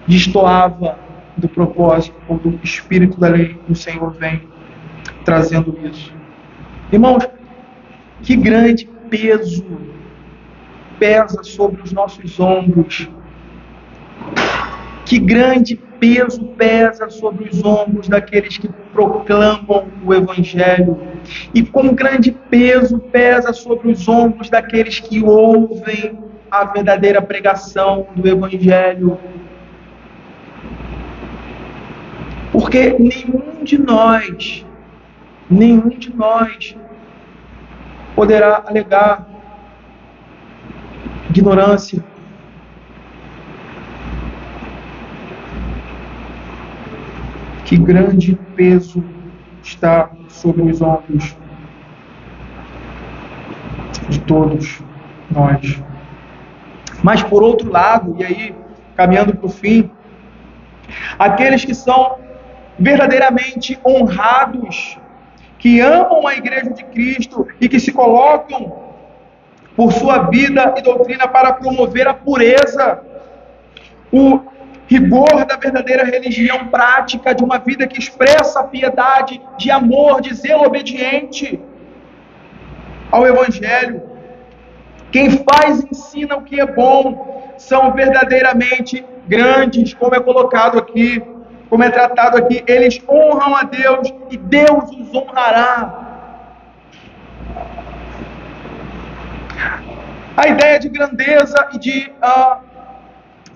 destoava do propósito ou do espírito da lei. O Senhor vem trazendo isso. Irmãos, que grande peso pesa sobre os nossos ombros. Que grande peso pesa sobre os ombros daqueles que proclamam o Evangelho. E com grande peso pesa sobre os ombros daqueles que ouvem a verdadeira pregação do Evangelho. Porque nenhum de nós poderá alegar ignorância. Que grande peso está sobre os ombros de todos nós. Mas por outro lado, e aí caminhando para o fim, aqueles que são verdadeiramente honrados, que amam a Igreja de Cristo e que se colocam por sua vida e doutrina para promover a pureza, o rigor da verdadeira religião prática, de uma vida que expressa a piedade, de amor, de zelo obediente ao Evangelho. Quem faz ensina o que é bom, são verdadeiramente grandes, como é colocado aqui, como é tratado aqui. Eles honram a Deus e Deus os honrará. A ideia de grandeza e de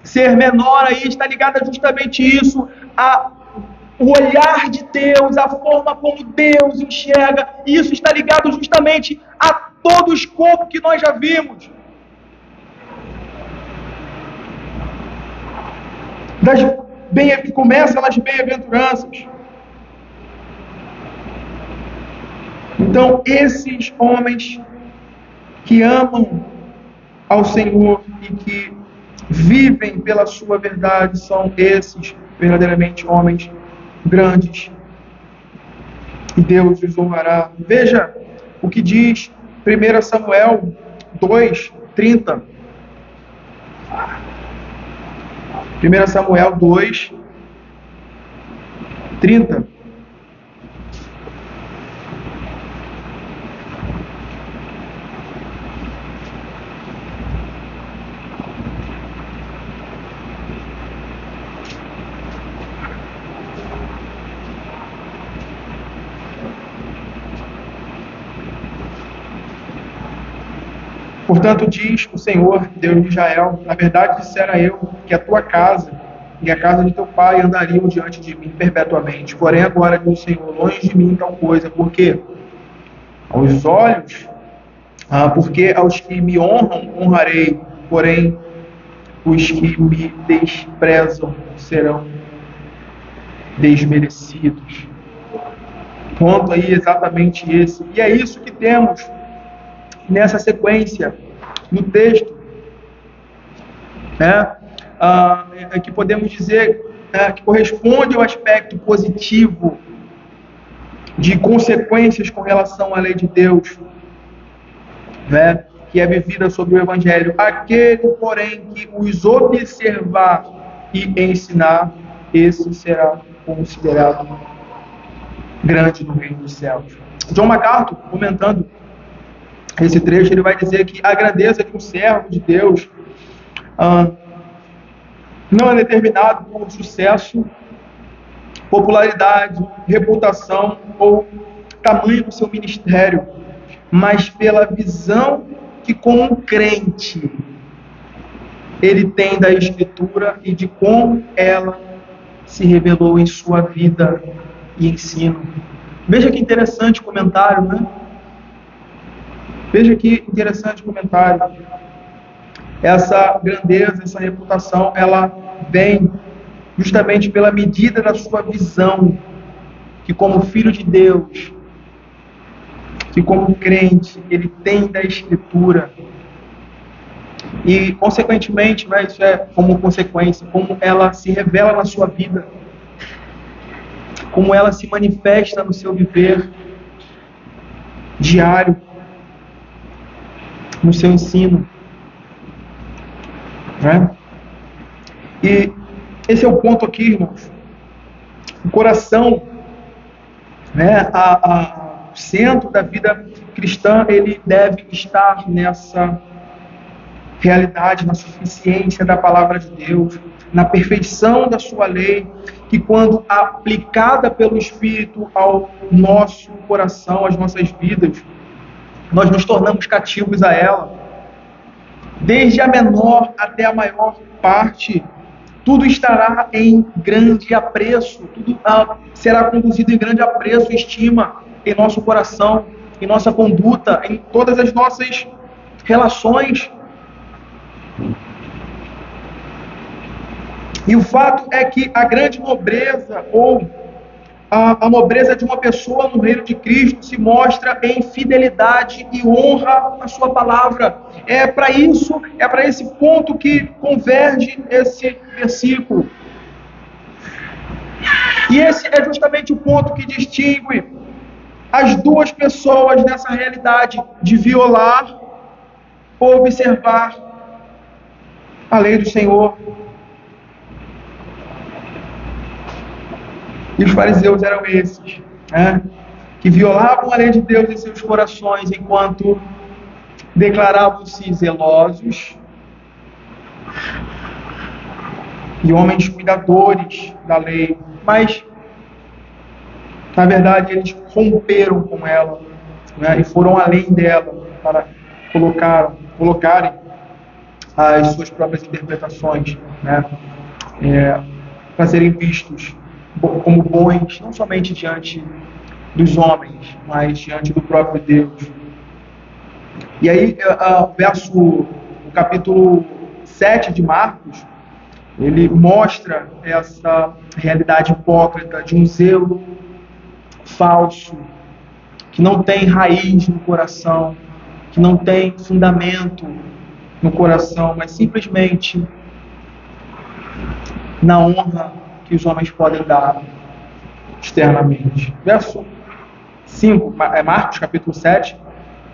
ser menor aí está ligada justamente isso, o olhar de Deus, a forma como Deus enxerga. Isso está ligado justamente a todo o escopo que nós já vimos. Que começa nas bem-aventuranças. Então, esses homens que amam ao Senhor e que vivem pela sua verdade são esses verdadeiramente homens grandes. E Deus os honrará. Veja o que diz 1 Samuel 2:30. 1 Samuel 2:30. Portanto, diz o Senhor, Deus de Israel: na verdade dissera eu que a tua casa e a casa de teu pai andariam diante de mim perpetuamente. Porém, agora diz o Senhor: longe de mim tal coisa, porque aos olhos, porque aos que me honram, honrarei, porém, os que me desprezam serão desmerecidos. Ponto aí exatamente esse. E é isso que temos nessa sequência, no texto, né? Que podemos dizer que corresponde ao aspecto positivo de consequências com relação à lei de Deus, né? Que é vivida sob o Evangelho. Aquele, porém, que os observar e ensinar, esse será considerado grande no reino dos céus. John MacArthur, comentando esse trecho, ele vai dizer que a grandeza de um servo de Deus não é determinado por sucesso, popularidade, reputação ou tamanho do seu ministério, mas pela visão que, como crente, ele tem da Escritura e de como ela se revelou em sua vida e ensino. Veja que interessante comentário, né? Veja que interessante comentário. Essa grandeza, essa reputação, ela vem justamente pela medida da sua visão, que como filho de Deus, que como crente, ele tem da Escritura. E, consequentemente, isso é como consequência, como ela se revela na sua vida, como ela se manifesta no seu viver diário, no seu ensino, né? E esse é o ponto aqui, irmãos. O coração, né, o centro da vida cristã, ele deve estar nessa realidade, na suficiência da palavra de Deus, na perfeição da sua lei, que quando aplicada pelo Espírito ao nosso coração, às nossas vidas, nós nos tornamos cativos a ela. Desde a menor até a maior parte, tudo estará em grande apreço, tudo será conduzido em grande apreço e estima em nosso coração, em nossa conduta, em todas as nossas relações. E o fato é que a grande nobreza, ou a nobreza de uma pessoa no reino de Cristo, se mostra em fidelidade e honra à sua palavra. É para isso, é para esse ponto que converge esse versículo. E esse é justamente o ponto que distingue as duas pessoas nessa realidade de violar ou observar a lei do Senhor. E os fariseus eram esses, né, que violavam a lei de Deus em seus corações, enquanto declaravam-se zelosos, e homens cuidadores da lei, mas, na verdade, eles romperam com ela, né, e foram além dela para colocarem as suas próprias interpretações, né, para serem vistos como bons, não somente diante dos homens, mas diante do próprio Deus. E aí, o capítulo 7 de Marcos, ele mostra essa realidade hipócrita de um zelo falso, que não tem raiz no coração, que não tem fundamento no coração, mas simplesmente na honra que os homens podem dar externamente. Verso 5, Marcos capítulo 7,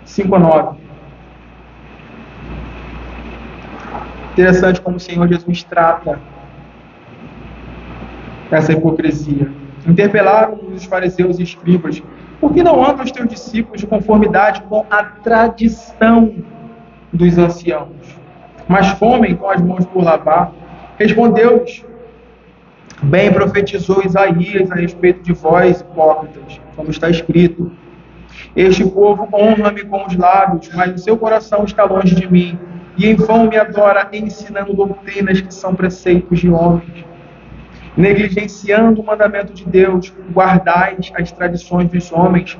5 a 9. Interessante como o Senhor Jesus trata essa hipocrisia. Interpelaram os fariseus e escribas: por que não andam os teus discípulos de conformidade com a tradição dos anciãos, mas comem com as mãos por lavar? Respondeu-lhes: bem profetizou Isaías a respeito de vós, hipócritas, como está escrito: este povo honra-me com os lábios, mas o seu coração está longe de mim, e em vão me adora, ensinando doutrinas que são preceitos de homens. Negligenciando o mandamento de Deus, guardais as tradições dos homens.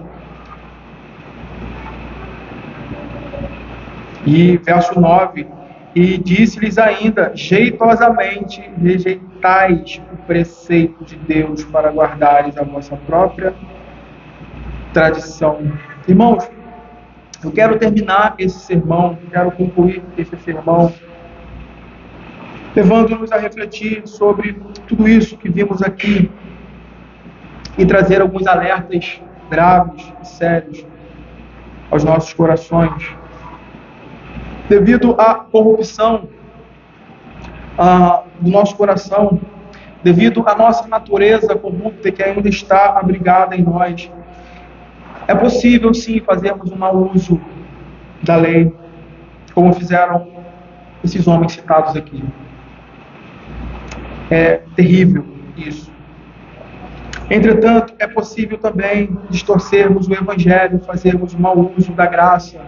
E verso 9: e disse-lhes ainda: jeitosamente rejeitais o preceito de Deus para guardares a vossa própria tradição. Irmãos, eu quero terminar esse sermão, quero concluir esse sermão, levando-nos a refletir sobre tudo isso que vimos aqui e trazer alguns alertas graves e sérios aos nossos corações. Devido à corrupção do nosso coração, devido à nossa natureza corrupta que ainda está abrigada em nós, é possível sim fazermos um mau uso da lei, como fizeram esses homens citados aqui. É terrível isso. Entretanto, é possível também distorcermos o Evangelho, fazermos um mau uso da graça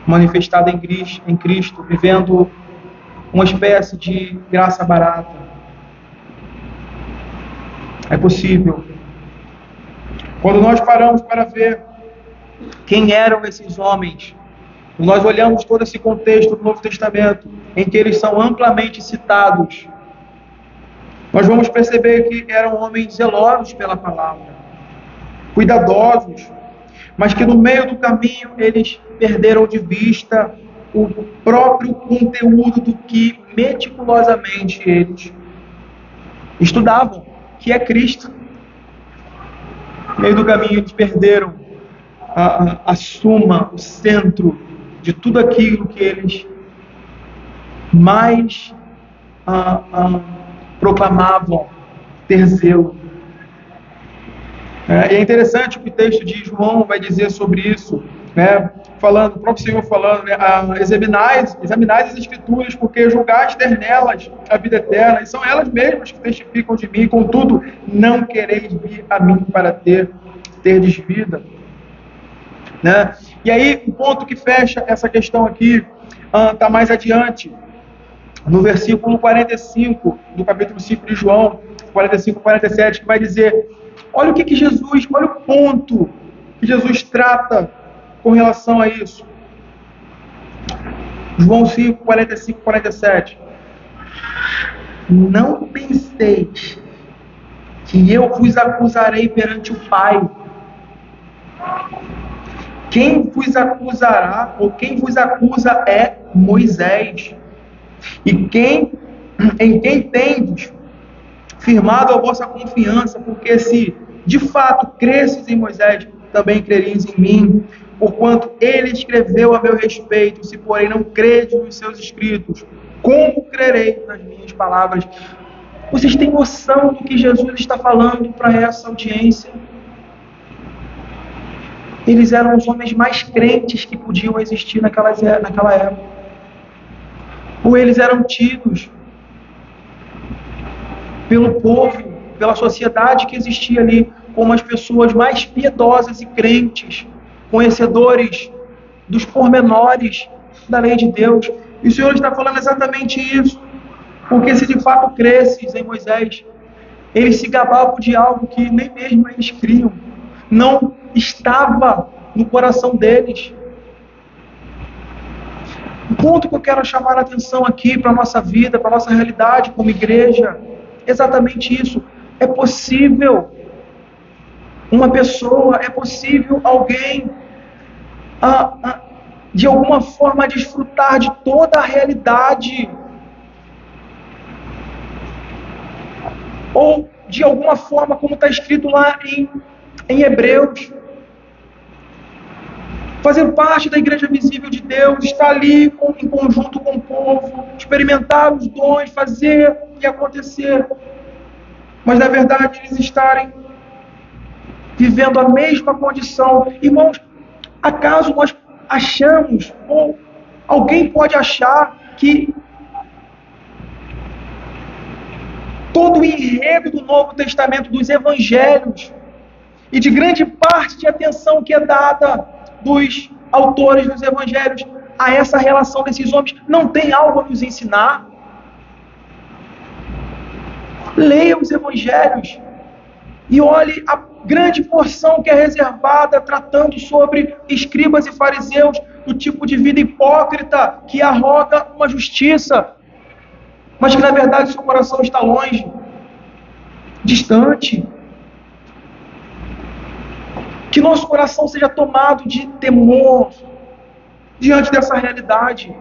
manifestada em Cristo, vivendo uma espécie de graça barata. É possível. Quando nós paramos para ver quem eram esses homens, nós olhamos todo esse contexto do Novo Testamento, em que eles são amplamente citados, nós vamos perceber que eram homens zelosos pela palavra, cuidadosos, mas que no meio do caminho eles perderam de vista o próprio conteúdo do que meticulosamente eles estudavam, que é Cristo. No meio do caminho eles perderam a suma, o centro de tudo aquilo que eles mais proclamavam ter zelo. E é interessante que o texto de João vai dizer sobre isso, né? Falando, o próprio Senhor falando, né? Examinais as Escrituras, porque julgaste ter nelas a vida eterna, e são elas mesmas que testificam de mim, contudo, não quereis vir a mim para terdes vida. Né? E aí, o ponto que fecha essa questão aqui, está mais adiante, no versículo 45 do capítulo 5 de João, 45 e 47, que vai dizer: olha o que Jesus, olha o ponto que Jesus trata com relação a isso. João 5, 45 e 47. Não penseis que eu vos acusarei perante o Pai. Quem vos acusará, ou quem vos acusa é Moisés. E em quem tendes firmado a vossa confiança, porque se de fato cresces em Moisés, também crereis em mim, porquanto ele escreveu a meu respeito. Se porém não credes nos seus escritos, como crerei nas minhas palavras? Vocês têm noção do que Jesus está falando para essa audiência? Eles eram os homens mais crentes que podiam existir naquela época. Ou eles eram tidos pelo povo, pela sociedade que existia ali, como as pessoas mais piedosas e crentes, conhecedores dos pormenores da lei de Deus. E o Senhor está falando exatamente isso, porque se de fato cresces em Moisés, eles se gabavam de algo que nem mesmo eles criam, não estava no coração deles. O ponto que eu quero chamar a atenção aqui para a nossa vida, para a nossa realidade como igreja, é exatamente isso. É possível uma pessoa, é possível alguém de alguma forma desfrutar de toda a realidade, ou de alguma forma, como está escrito lá em Hebreus, fazer parte da igreja visível de Deus, estar ali em conjunto com o povo, experimentar os dons, fazer e acontecer, mas na verdade eles estarem vivendo a mesma condição. Irmãos, acaso nós achamos, ou alguém pode achar, que todo o enredo do Novo Testamento, dos Evangelhos, e de grande parte de atenção que é dada dos autores dos Evangelhos a essa relação desses homens, não tem algo a nos ensinar? Leia os Evangelhos e olhe a grande porção que é reservada tratando sobre escribas e fariseus, do tipo de vida hipócrita que arroga uma justiça, mas que na verdade seu coração está longe, distante. Que nosso coração seja tomado de temor diante dessa realidade,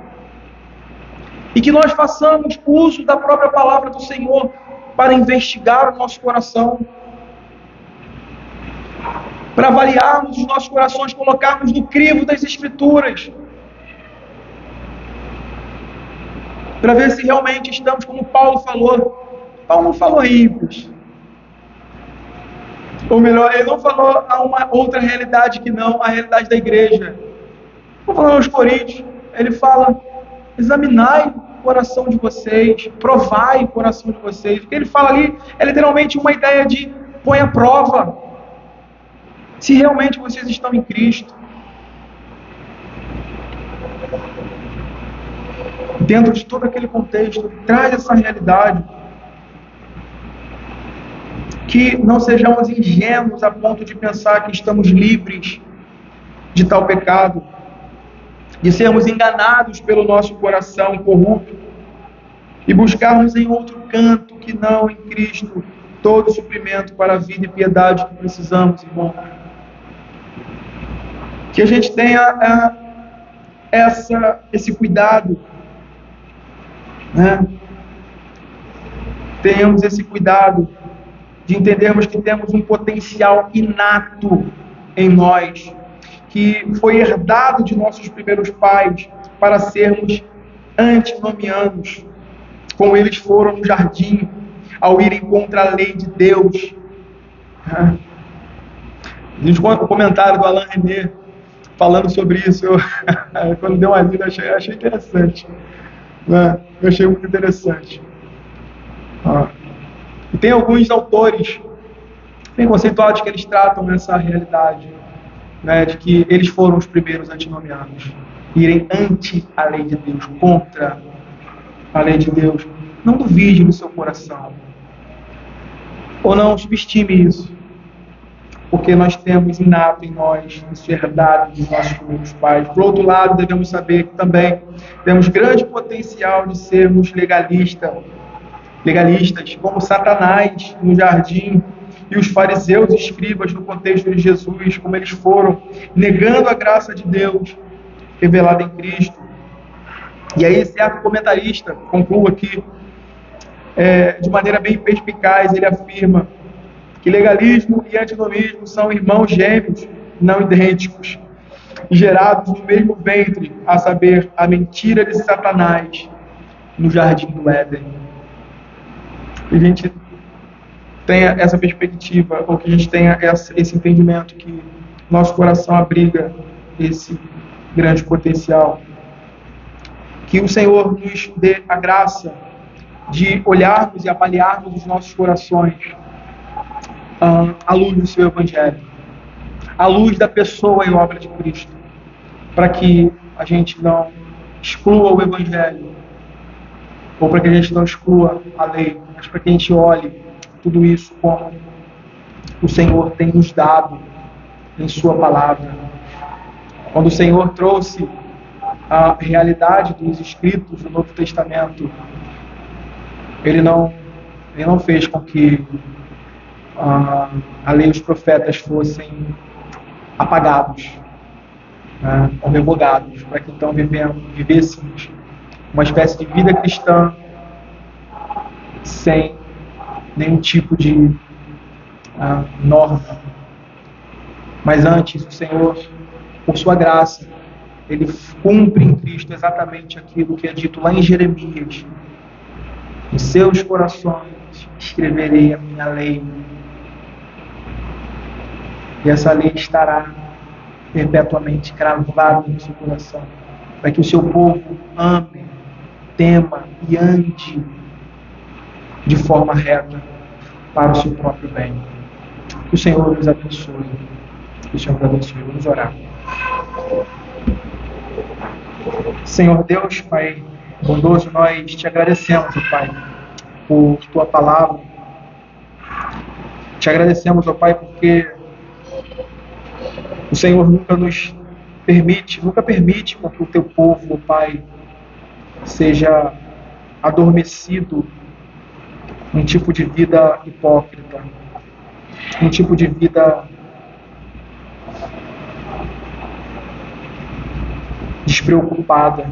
e que nós façamos uso da própria palavra do Senhor para investigar o nosso coração, para avaliarmos os nossos corações, colocarmos no crivo das Escrituras, para ver se realmente estamos, como Paulo falou. Paulo não falou ímpios, ou melhor, ele não falou a uma outra realidade que não a realidade da igreja. Não falando aos Coríntios, ele fala: examinai o coração de vocês, provai o coração de vocês. O que ele fala ali é literalmente uma ideia de põe à prova se realmente vocês estão em Cristo. Dentro de todo aquele contexto, traz essa realidade. Que não sejamos ingênuos a ponto de pensar que estamos livres de tal pecado, de sermos enganados pelo nosso coração corrupto e buscarmos em outro canto que não em Cristo todo o suprimento para a vida e piedade que precisamos, irmão. Que a gente tenha esse cuidado, né? Tenhamos esse cuidado de entendermos que temos um potencial inato em nós, que foi herdado de nossos primeiros pais para sermos antinomianos, como eles foram no jardim, ao irem contra a lei de Deus. O comentário do Alain René falando sobre isso, quando deu uma lida, achei interessante. Eu achei muito interessante. E tem alguns autores bem conceituados que eles tratam nessa realidade, né, de que eles foram os primeiros antinomianos, irem ante a lei de Deus, contra a lei de Deus. Não duvide no seu coração, ou não subestime isso, porque nós temos inato em nós, isso herdado dos nossos primeiros pais. Por outro lado, devemos saber que também temos grande potencial de sermos legalistas, como Satanás no jardim, e os fariseus e escribas no contexto de Jesus, como eles foram, negando a graça de Deus revelada em Cristo. E aí, certo comentarista, conclua aqui, de maneira bem perspicaz, ele afirma que legalismo e antinomismo são irmãos gêmeos, não idênticos, gerados no mesmo ventre, a saber, a mentira de Satanás no jardim do Éden. Que a gente tenha essa perspectiva, ou que a gente tenha esse entendimento que nosso coração abriga esse grande potencial. Que o Senhor nos dê a graça de olharmos e avaliarmos os nossos corações à luz do seu Evangelho, à luz da pessoa e obra de Cristo, para que a gente não exclua o Evangelho, ou para que a gente não exclua a lei, mas para que a gente olhe tudo isso como o Senhor tem nos dado em sua palavra. Quando o Senhor trouxe a realidade dos escritos do Novo Testamento, Ele não fez com que a lei e os profetas fossem apagados, né, ou revogados, para que então vivêssemos uma espécie de vida cristã sem nenhum tipo de norma. Mas antes, o Senhor, por sua graça, Ele cumpre em Cristo exatamente aquilo que é dito lá em Jeremias: em seus corações escreverei a minha lei, e essa lei estará perpetuamente cravada no seu coração, para que o seu povo ame, tema e ande de forma reta para o seu próprio bem. Que o Senhor nos abençoe. Que o Senhor nos abençoe. Vamos orar. Senhor Deus, Pai bondoso, nós te agradecemos, ó Pai, por Tua palavra. Te agradecemos, ó Pai, porque o Senhor nunca permite com que o Teu povo, ó Pai, seja adormecido num tipo de vida hipócrita, num tipo de vida despreocupada.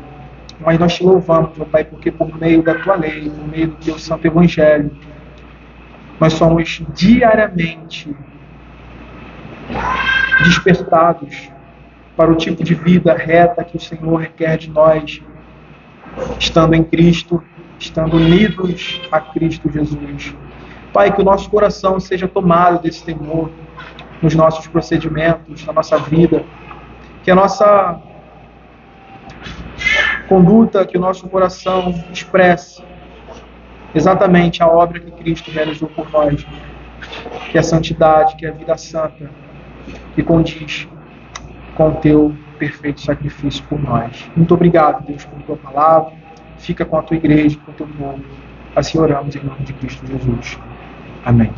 Mas nós te louvamos, ó Pai, porque por meio da Tua lei, por meio do Teu Santo Evangelho, nós somos diariamente despertados para o tipo de vida reta que o Senhor requer de nós, estando em Cristo, estando unidos a Cristo Jesus. Pai, que o nosso coração seja tomado desse temor nos nossos procedimentos, na nossa vida, que a nossa conduta, que o nosso coração expresse exatamente a obra que Cristo realizou por nós, que é a santidade, que é a vida santa, que condiz com o Teu perfeito sacrifício por nós. Muito obrigado, Deus, por Tua palavra. Fica com a Tua igreja, com o Teu povo. Assim oramos em nome de Cristo Jesus. Amém.